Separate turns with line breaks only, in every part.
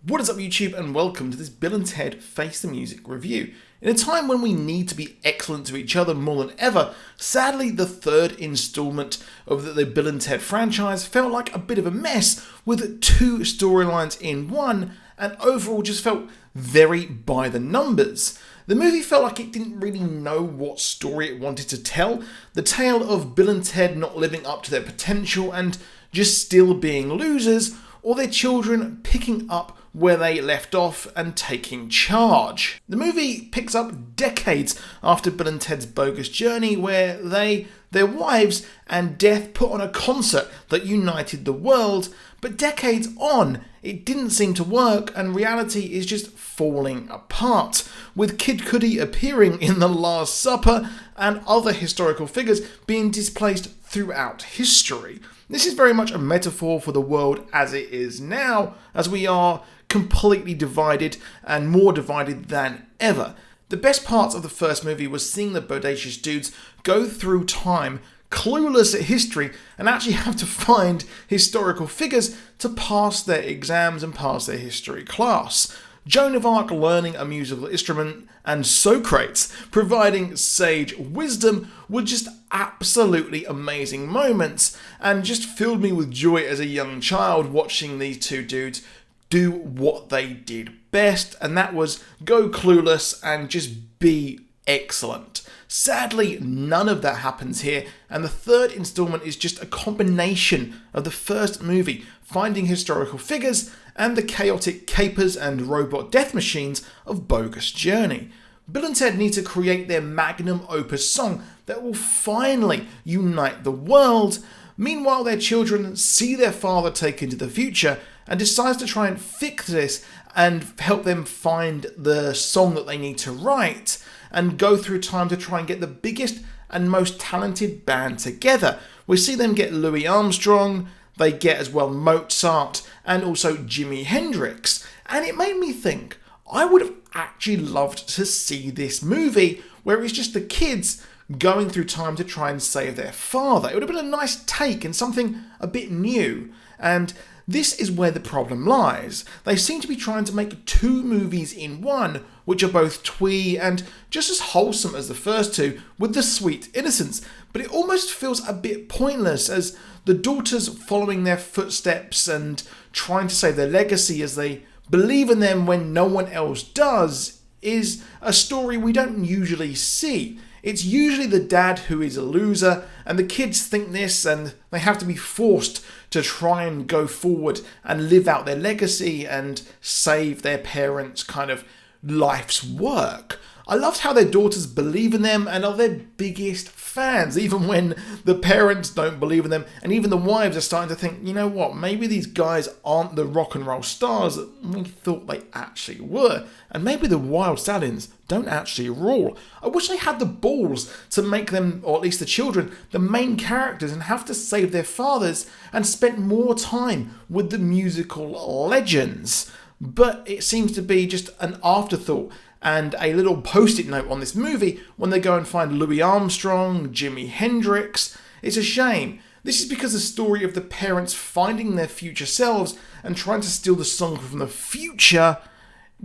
What is up YouTube, and welcome to this Bill and Ted Face the Music review. In a time when we need to be excellent to each other more than ever, sadly the third installment of the Bill and Ted franchise felt like a bit of a mess with two storylines in one, and overall just felt very by the numbers. The movie felt like it didn't really know what story it wanted to tell, the tale of Bill and Ted not living up to their potential and just still being losers, or their children picking up where they left off and taking charge. The movie picks up decades after Bill and Ted's Bogus journey, where their wives, and death put on a concert that united the world, but decades on, it didn't seem to work and reality is just falling apart, with Kid Cudi appearing in The Last Supper and other historical figures being displaced throughout history. This is very much a metaphor for the world as it is now, as we are completely divided and more divided than ever. The best parts of the first movie was seeing the bodacious dudes go through time, clueless at history, and actually have to find historical figures to pass their exams and pass their history class. Joan of Arc learning a musical instrument, and Socrates providing sage wisdom were just absolutely amazing moments, and just filled me with joy as a young child watching these two dudes do what they did best, and that was go clueless and just be excellent. Sadly, none of that happens here, and the third installment is just a combination of the first movie, finding historical figures, and the chaotic capers and robot death machines of Bogus Journey. Bill and Ted need to create their magnum opus song that will finally unite the world. Meanwhile, their children see their father take into the future and decides to try and fix this and help them find the song that they need to write and go through time to try and get the biggest and most talented band together. We see them get Louis Armstrong, they get as well Mozart and also Jimi Hendrix, and it made me think I would have actually loved to see this movie where it's just the kids going through time to try and save their father. It would have been a nice take and something a bit new, and this is where the problem lies. They seem to be trying to make two movies in one, which are both twee and just as wholesome as the first two, with the sweet innocence, but it almost feels a bit pointless as the daughters following their footsteps and trying to save their legacy as they believe in them when no one else does is a story we don't usually see. It's usually the dad who is a loser, and the kids think this, and they have to be forced to try and go forward and live out their legacy and save their parents' kind of life's work. I loved how their daughters believe in them and are their biggest fans, even when the parents don't believe in them, and even the wives are starting to think, you know what, maybe these guys aren't the rock and roll stars that we thought they actually were, and maybe the Wild Stallions don't actually rule. I wish they had the balls to make them, or at least the children, the main characters and have to save their fathers and spent more time with the musical legends. But it seems to be just an afterthought and a little post-it note on this movie when they go and find Louis Armstrong, Jimi Hendrix. It's a shame. This is because the story of the parents finding their future selves and trying to steal the song from the future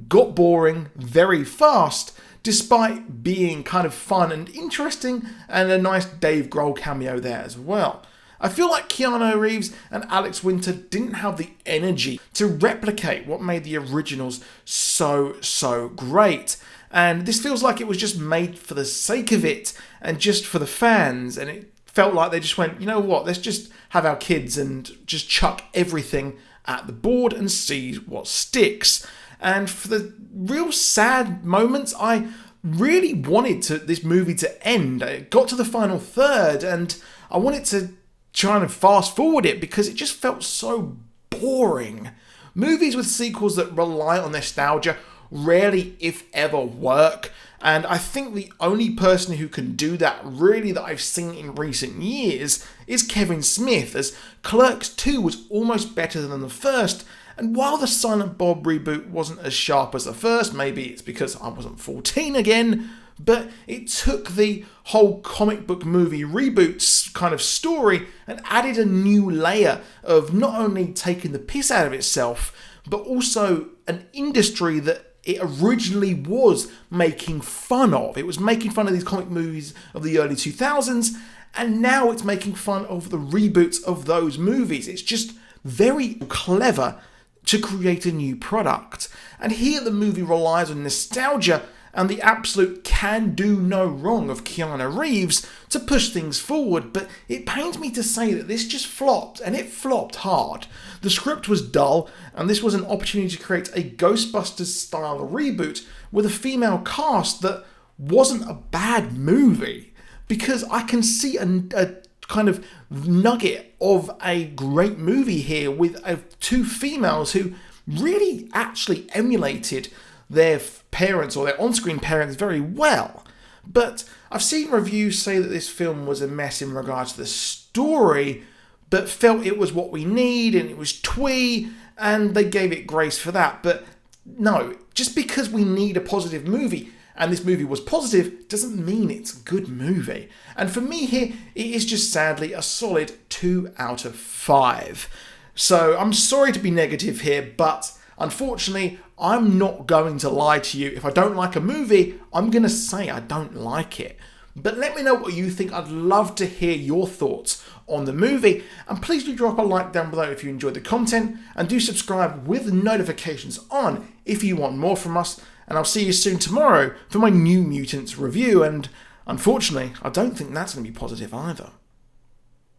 got boring very fast, despite being kind of fun and interesting, and a nice Dave Grohl cameo there as well. I feel like Keanu Reeves and Alex Winter didn't have the energy to replicate what made the originals so great. And this feels like it was just made for the sake of it and just for the fans. And it felt like they just went, you know what, let's just have our kids and just chuck everything at the board and see what sticks. And for the real sad moments, I really wanted this movie to end. It got to the final third and I wanted to trying to fast forward it because it just felt so boring. Movies with sequels that rely on nostalgia rarely, if ever, work, and I think the only person who can do that really that I've seen in recent years is Kevin Smith, as Clerks 2 was almost better than the first, and while the Silent Bob reboot wasn't as sharp as the first, maybe it's because I wasn't 14 again, but it took the whole comic book movie reboots kind of story and added a new layer of not only taking the piss out of itself, but also an industry that it originally was making fun of. It was making fun of these comic movies of the early 2000s, and now it's making fun of the reboots of those movies. It's just very clever to create a new product. And here the movie relies on nostalgia and the absolute can do no wrong of Keanu Reeves to push things forward, but it pains me to say that this just flopped, and it flopped hard. The script was dull, and this was an opportunity to create a Ghostbusters-style reboot with a female cast that wasn't a bad movie, because I can see a kind of nugget of a great movie here with two females who really actually emulated their parents or their on-screen parents very well. But I've seen reviews say that this film was a mess in regards to the story, but felt it was what we need and it was twee, and they gave it grace for that. But no, just because we need a positive movie, and this movie was positive, doesn't mean it's a good movie. And for me here, it is just sadly a solid 2 out of 5. So I'm sorry to be negative here, but unfortunately, I'm not going to lie to you. If I don't like a movie, I'm going to say I don't like it. But let me know what you think. I'd love to hear your thoughts on the movie. And please do drop a like down below if you enjoyed the content. And do subscribe with notifications on if you want more from us. And I'll see you soon tomorrow for my New Mutants review. And unfortunately, I don't think that's going to be positive either.